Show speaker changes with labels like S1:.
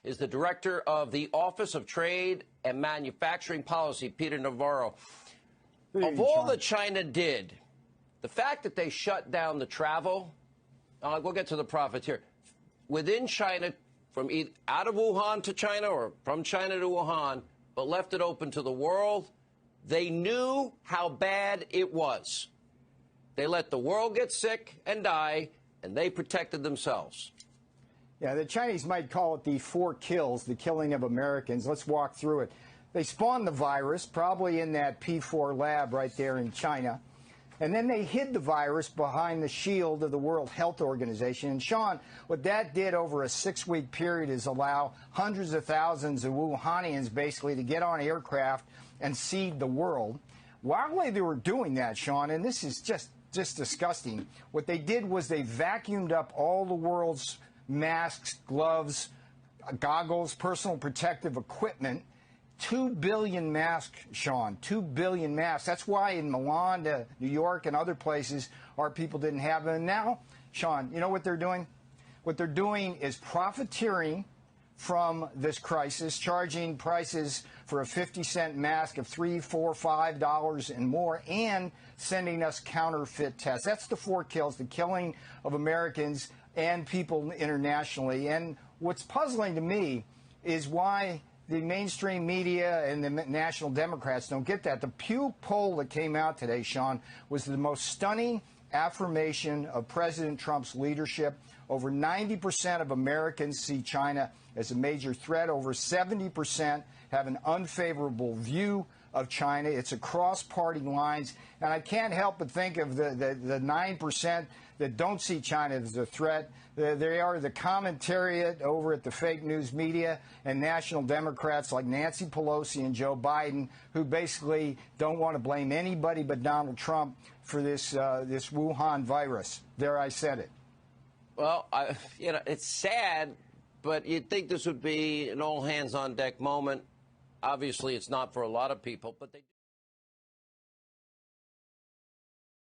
S1: is the director of the Office of Trade and Manufacturing Policy, Peter Navarro. Of all that China did, the fact that they shut down the travel, we'll get to the profits here, within China, from out of Wuhan to China or from China to Wuhan, but left it open to the world, they knew how bad it was. They let the world get sick and die, and they protected themselves.
S2: Yeah, the Chinese might call it the 4 kills, the killing of Americans. Let's walk through it. They spawned the virus, probably in that P4 lab right there in China. And then they hid the virus behind the shield of the World Health Organization. And, Sean, what that did over a 6-week period is allow hundreds of thousands of Wuhanians basically to get on aircraft and seed the world. While they were doing that, Sean, and this is just disgusting, what they did was they vacuumed up all the world's masks, gloves, goggles, personal protective equipment. 2 billion masks, Sean, 2 billion masks. That's why in Milan, New York, and other places, our people didn't have them. And now, Sean, you know what they're doing? What they're doing is profiteering from this crisis, charging prices for a 50-cent mask of $3, $4, $5 and more, and sending us counterfeit tests. That's the 4 kills, the killing of Americans and people internationally. And what's puzzling to me is why the mainstream media and the national Democrats don't get that. The Pew poll that came out today, Sean, was the most stunning affirmation of President Trump's leadership. Over 90% of Americans see China as a major threat. Over 70% have an unfavorable view of China. It's across party lines. And I can't help but think of the 9% that don't see China as a threat. They are the commentariat over at the fake news media and national Democrats like Nancy Pelosi and Joe Biden, who basically don't want to blame anybody but Donald Trump for this Wuhan virus. There, I said it.
S1: Well, it's sad, but you'd think this would be an all-hands-on-deck moment. Obviously, it's not for a lot of people, but they